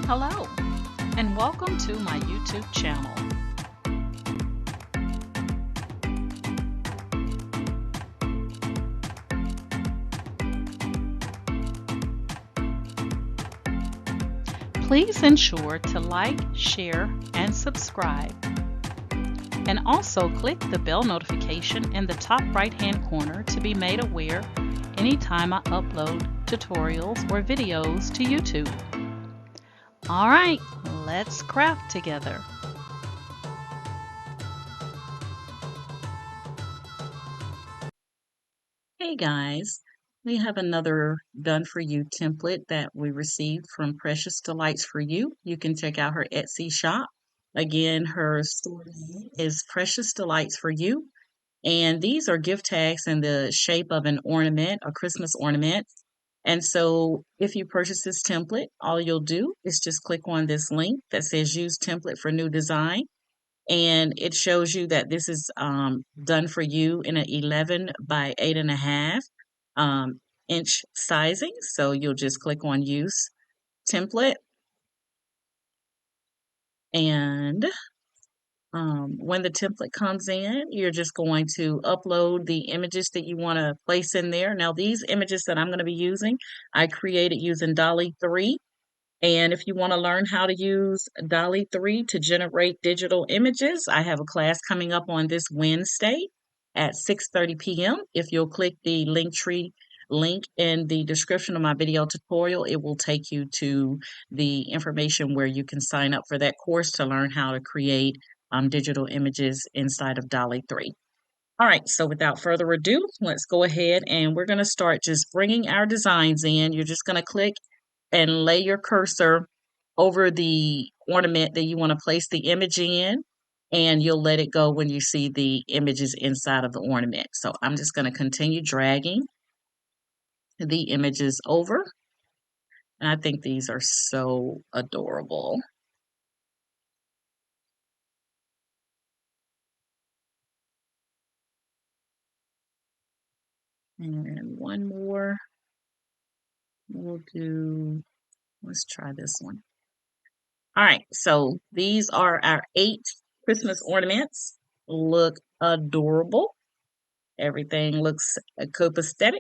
Hello, and welcome to my YouTube channel. Please ensure to like, share, and subscribe. And also click the bell notification in the top right-hand corner to be made aware anytime I upload tutorials or videos to YouTube. All right, let's craft together. Hey guys, we have another done for you template that we received from Precious Delights for You. You can check out her Etsy shop. Again, her store name is Precious Delights for You. And these are gift tags in the shape of an ornament, a Christmas ornament. And so if you purchase this template, all you'll do is just click on this link that says use template for new design. And it shows you that this is done for you in an 11 by 8.5 inch sizing. So you'll just click on use template. And when the template comes in, you're just going to upload the images that you want to place in there. Now, these images that I'm going to be using, I created using DALL-E 3. And if you want to learn how to use DALL-E 3 to generate digital images, I have a class coming up on this Wednesday at 6:30 p.m. If you'll click the LinkTree link in the description of my video tutorial, it will take you to the information where you can sign up for that course to learn how to create digital images inside of DALL-E 3. All right, so without further ado, let's go ahead and we're going to start just bringing our designs in. You're just going to click and lay your cursor over the ornament that you want to place the image in, and you'll let it go when you see the images inside of the ornament. So I'm just going to continue dragging the images over, and I think these are so adorable. And one more. Let's try this one. All right, so these are our 8 Christmas ornaments. Look adorable. Everything looks copacetic.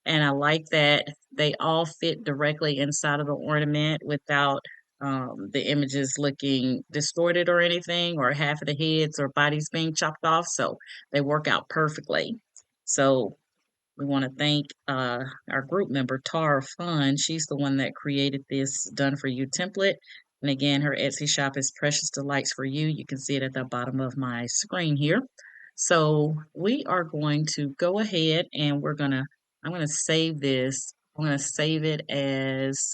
And I like that they all fit directly inside of the ornament without the images looking distorted or anything, or half of the heads or bodies being chopped off. So they work out perfectly. So we want to thank our group member, Tara Fun. She's the one that created this Done For You template. And again, her Etsy shop is Precious Delights for You. You can see it at the bottom of my screen here. So we are going to go ahead and I'm going to save this. I'm going to save it as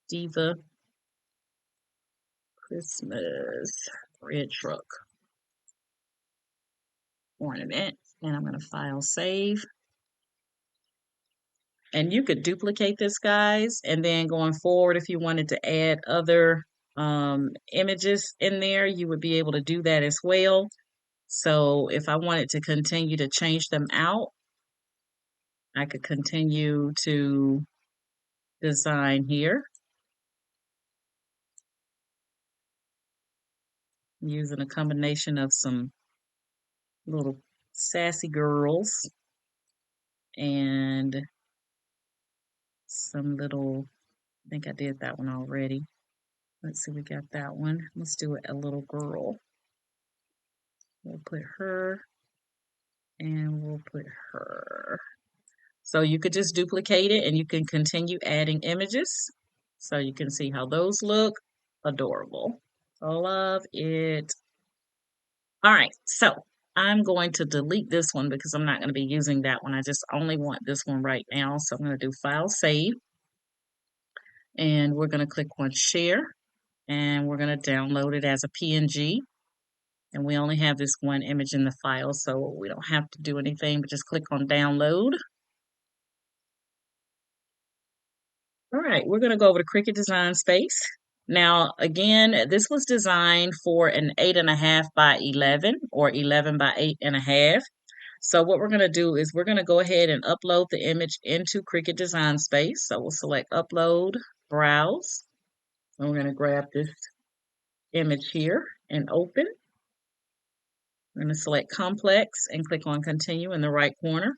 Diva Christmas Red Truck ornament. And I'm going to file save. And you could duplicate this, guys, and then going forward, if you wanted to add other images in there, you would be able to do that as well. So if I wanted to continue to change them out, I could continue to design here using a combination of some little sassy girls and some little, I think I did that one already. Let's see, we got that one. Let's do it a little girl. We'll put her and we'll put her. So you could just duplicate it and you can continue adding images. So you can see how those look. Adorable. I love it. All right, so I'm going to delete this one because I'm not going to be using that one. I just only want this one right now. So I'm going to do File Save. And we're going to click on Share. And we're going to download it as a PNG. And we only have this one image in the file, so we don't have to do anything, but just click on Download. All right, we're going to go over to Cricut Design Space. Now, again, this was designed for an 8.5 by 11 or 11 by 8.5. So what we're going to do is we're going to go ahead and upload the image into Cricut Design Space. So we'll select Upload, Browse, and we're going to grab this image here and open. We're going to select Complex and click on Continue in the right corner.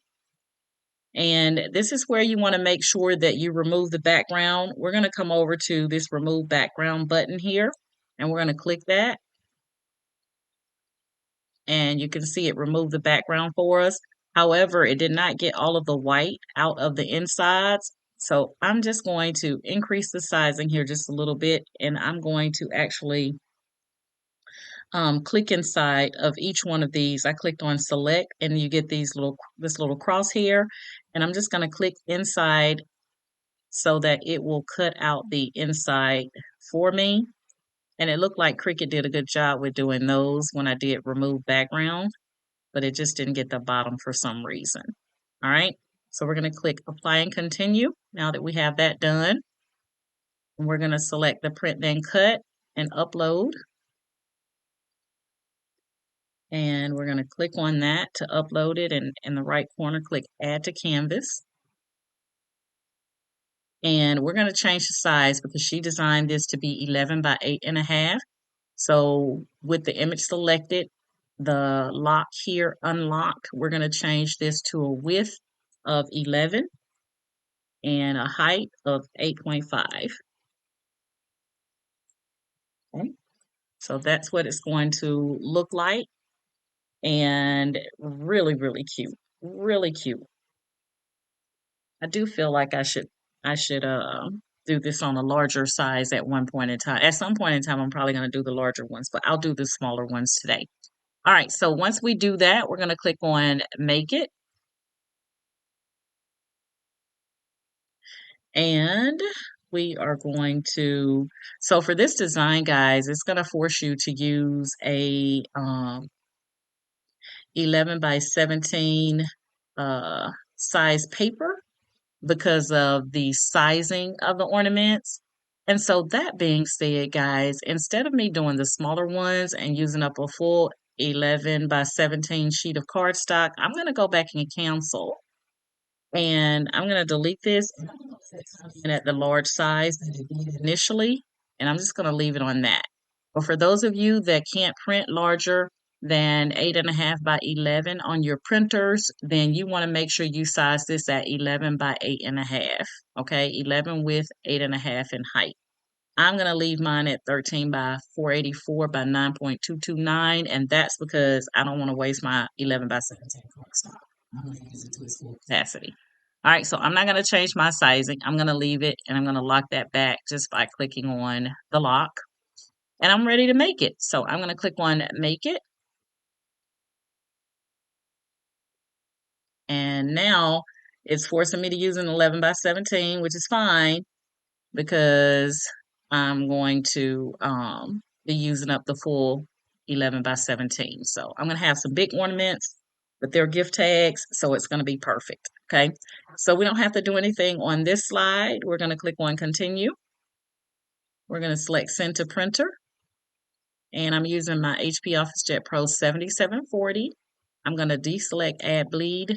And this is where you want to make sure that you remove the background. We're going to come over to this Remove Background button here, and we're going to click that. And you can see it removed the background for us. However, it did not get all of the white out of the insides. So I'm just going to increase the sizing here just a little bit, and I'm going to actually click inside of each one of these. I clicked on select, and you get this little crosshair, and I'm just going to click inside so that it will cut out the inside for me. And it looked like Cricut did a good job with doing those when I did remove background, but it just didn't get the bottom for some reason. All right, so we're going to click Apply and Continue now that we have that done. And we're going to select the Print Then Cut and Upload. And we're going to click on that to upload it, and in the right corner, click Add to Canvas. And we're going to change the size because she designed this to be 11 by 8.5. So with the image selected, the lock here unlocked, we're going to change this to a width of 11 and a height of 8.5. Okay. So that's what it's going to look like. And really, really cute. Really cute. I do feel like I should do this on a larger size at one point in time. At some point in time, I'm probably going to do the larger ones, but I'll do the smaller ones today. All right, so once we do that, we're going to click on Make It. And we are going to, so for this design, guys, it's going to force you to use a 11 by 17 size paper because of the sizing of the ornaments. And so that being said, guys, instead of me doing the smaller ones and using up a full 11 by 17 sheet of cardstock, I'm going to go back and cancel. And I'm going to delete this and at the large size initially, and I'm just going to leave it on that. But for those of you that can't print larger than 8.5 by 11 on your printers, then you want to make sure you size this at 11 by 8.5. Okay, 11 width, 8.5 in height. I'm going to leave mine at 13 by 484 by 9.229, and that's because I don't want to waste my 11 by 17 cardstock. I'm going to use it to its full capacity. All right, so I'm not going to change my sizing. I'm going to leave it, and I'm going to lock that back just by clicking on the lock. And I'm ready to make it. So I'm going to click on Make It. And now it's forcing me to use an 11 by 17, which is fine because I'm going to be using up the full 11 by 17. So I'm going to have some big ornaments, but they're gift tags, so it's going to be perfect. Okay, so we don't have to do anything on this slide. We're going to click on Continue. We're going to select Send to Printer. And I'm using my HP OfficeJet Pro 7740. I'm going to deselect Add Bleed.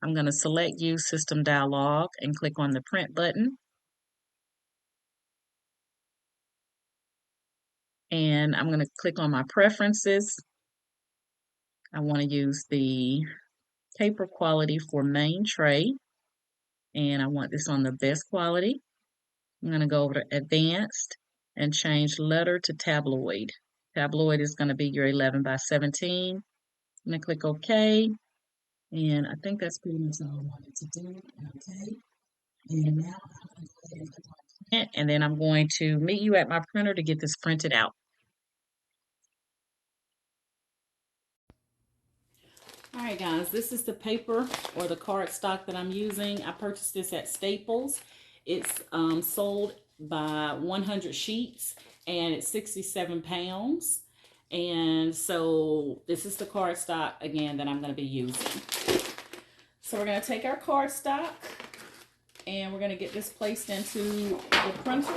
I'm going to select Use System Dialog and click on the Print button. And I'm going to click on my preferences. I want to use the paper quality for main tray. And I want this on the best quality. I'm going to go over to Advanced and change letter to tabloid. Tabloid is going to be your 11 by 17. I'm going to click OK. And I think that's pretty much all I wanted to do. Okay. And now I'm going to go ahead and click on Print. And then I'm going to meet you at my printer to get this printed out. All right, guys, this is the paper or the cardstock that I'm using. I purchased this at Staples. It's sold by 100 sheets, and it's 67 pounds. And so this is the cardstock, again, that I'm going to be using. So we're going to take our cardstock, and we're going to get this placed into the printer.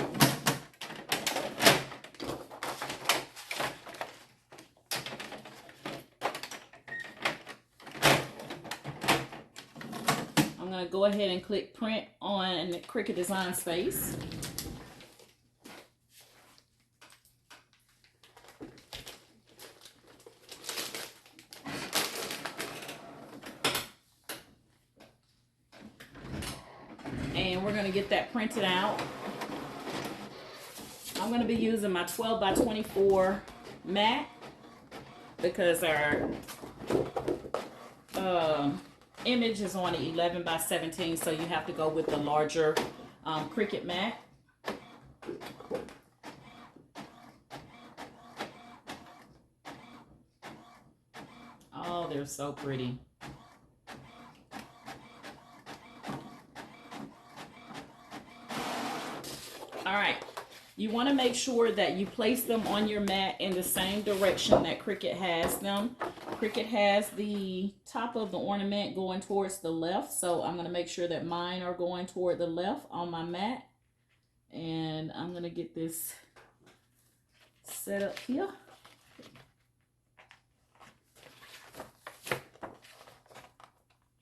I'm going to go ahead and click print on Cricut Design Space. And we're going to get that printed out. I'm going to be using my 12 by 24 mat because our image is on 11 by 17, so you have to go with the larger Cricut mat. Oh, they're so pretty. All right, you want to make sure that you place them on your mat in the same direction that Cricut has them. Cricut has the top of the ornament going towards the left, so I'm going to make sure that mine are going toward the left on my mat. And I'm going to get this set up here.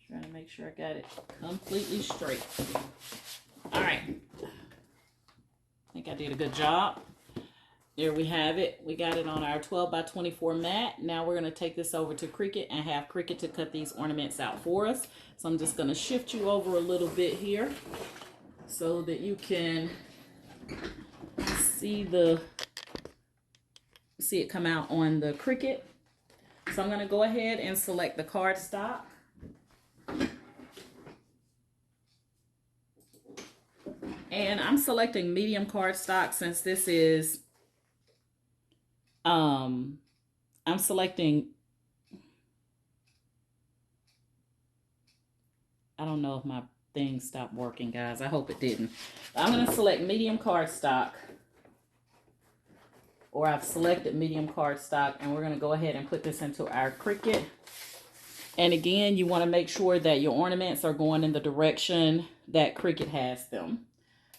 Trying to make sure I got it completely straight. All right. I think I did a good job. There we have it. We got it on our 12 by 24 mat. Now we're going to take this over to Cricut and have Cricut to cut these ornaments out for us. So I'm just going to shift you over a little bit here so that you can see it come out on the Cricut. So I'm going to go ahead and select the cardstock. And I'm selecting medium cardstock since this is I'm selecting, I don't know if my thing stopped working, guys. I hope it didn't. I'm going to select medium cardstock, or I've selected medium cardstock, and we're going to go ahead and put this into our Cricut. And again, you want to make sure that your ornaments are going in the direction that Cricut has them.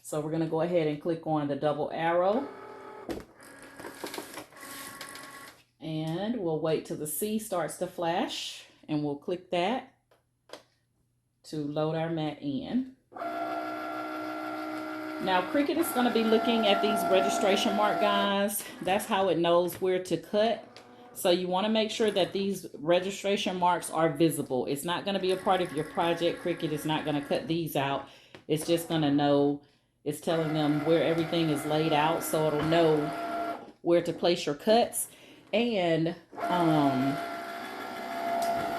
So we're going to go ahead and click on the double arrow. And we'll wait till the C starts to flash, and we'll click that to load our mat in. Now Cricut is going to be looking at these registration mark, guys. That's how it knows where to cut. So you want to make sure that these registration marks are visible. It's not going to be a part of your project. Cricut is not going to cut these out. It's just going to know, it's telling them where everything is laid out, so it'll know where to place your cuts. And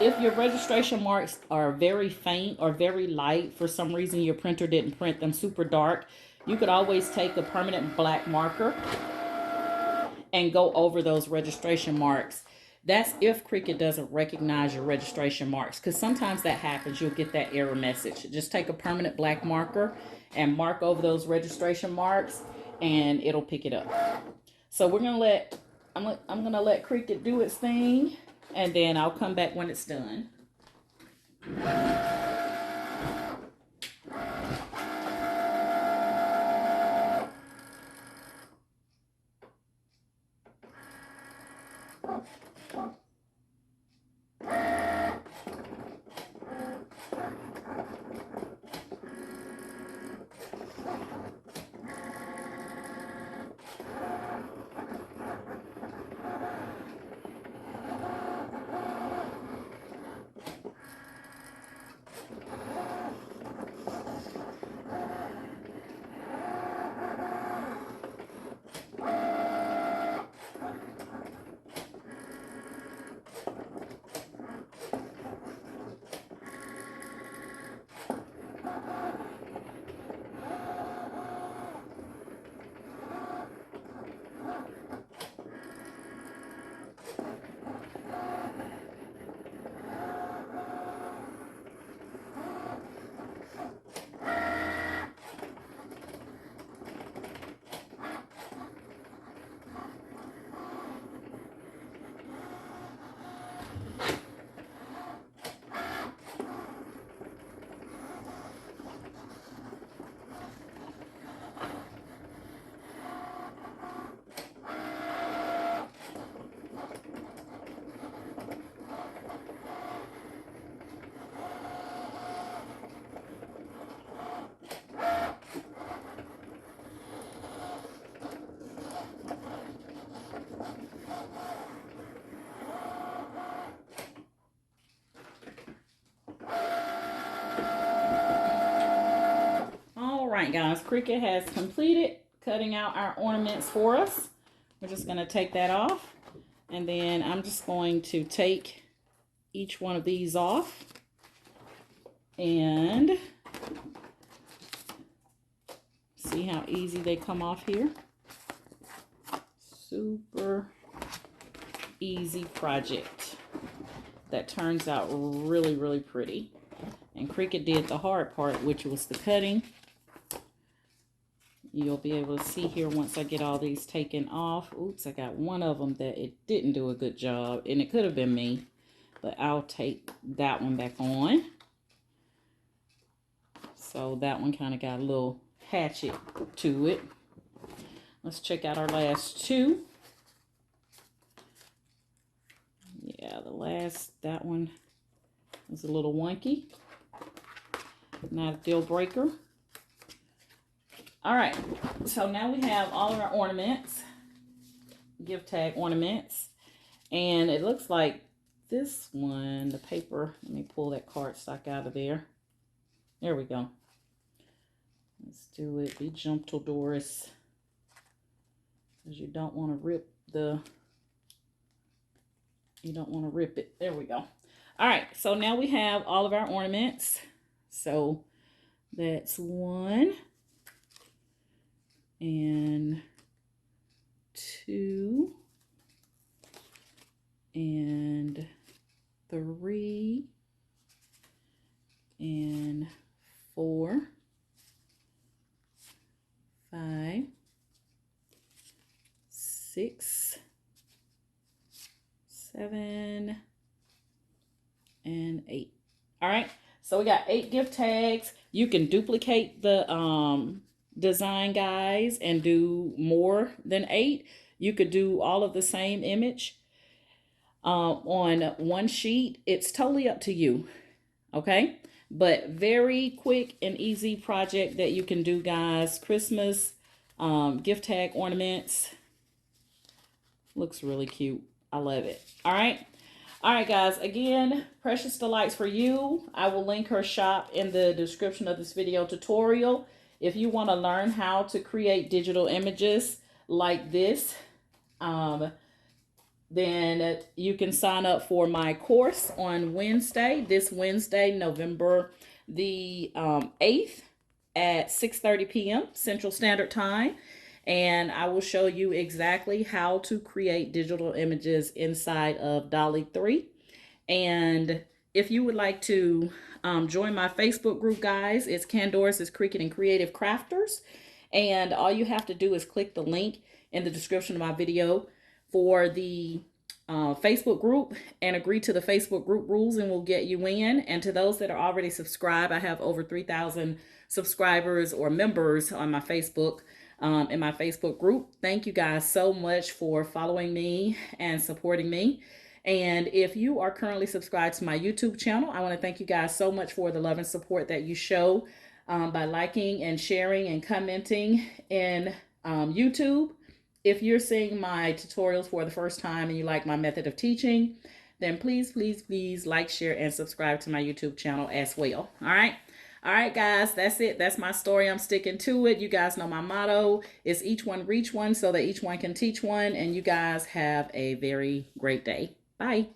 if your registration marks are very faint or very light, for some reason your printer didn't print them super dark, you could always take a permanent black marker and go over those registration marks. That's if Cricut doesn't recognize your registration marks, because sometimes that happens. You'll get that error message. Just take a permanent black marker and mark over those registration marks, and it'll pick it up. So we're gonna let I'm gonna let Cricut do its thing, and then I'll come back when it's done. right, guys, Cricut has completed cutting out our ornaments for us. We're just going to take that off, and then I'm just going to take each one of these off and see how easy they come off here. Super easy project that turns out really, really pretty. And Cricut did the hard part, which was the cutting. You'll be able to see here once I get all these taken off. Oops, I got one of them that it didn't do a good job, and it could have been me, but I'll take that one back on. So that one kind of got a little hatchet to it. Let's check out our last two. Yeah, that one was a little wonky. Not a deal breaker. All right, so now we have all of our ornaments, gift tag ornaments, and it looks like this one, the paper, let me pull that cardstock out of there. There we go. Let's do it. Be gentle, Doris, because you don't want to rip it. There we go. All right, so now we have all of our ornaments. So that's 1 and 2 and 3 and 4, 5, 6, 7, and 8. All right, so we got 8 gift tags. You can duplicate the design, guys, and do more than 8. You could do all of the same image on one sheet. It's totally up to you, okay? But very quick and easy project that you can do, guys. Christmas gift tag ornaments. Looks really cute. I love it. All right. All right, guys. Again, Precious Delights for you. I will link her shop in the description of this video tutorial. If you want to learn how to create digital images like this, then you can sign up for my course on Wednesday, this Wednesday, November the 8th at 6:30 p.m. Central Standard Time. And I will show you exactly how to create digital images inside of DALL-E 3. And if you would like to join my Facebook group, guys, it's Candoris' Cricut and Creative Crafters. And all you have to do is click the link in the description of my video for the Facebook group and agree to the Facebook group rules, and we'll get you in. And to those that are already subscribed, I have over 3,000 subscribers or members on my Facebook, in my Facebook group. Thank you guys so much for following me and supporting me. And if you are currently subscribed to my YouTube channel, I want to thank you guys so much for the love and support that you show by liking and sharing and commenting in YouTube. If you're seeing my tutorials for the first time and you like my method of teaching, then please, please, please like, share, and subscribe to my YouTube channel as well. All right. All right, guys, that's it. That's my story. I'm sticking to it. You guys know my motto is each one reach one so that each one can teach one. And you guys have a very great day. Bye.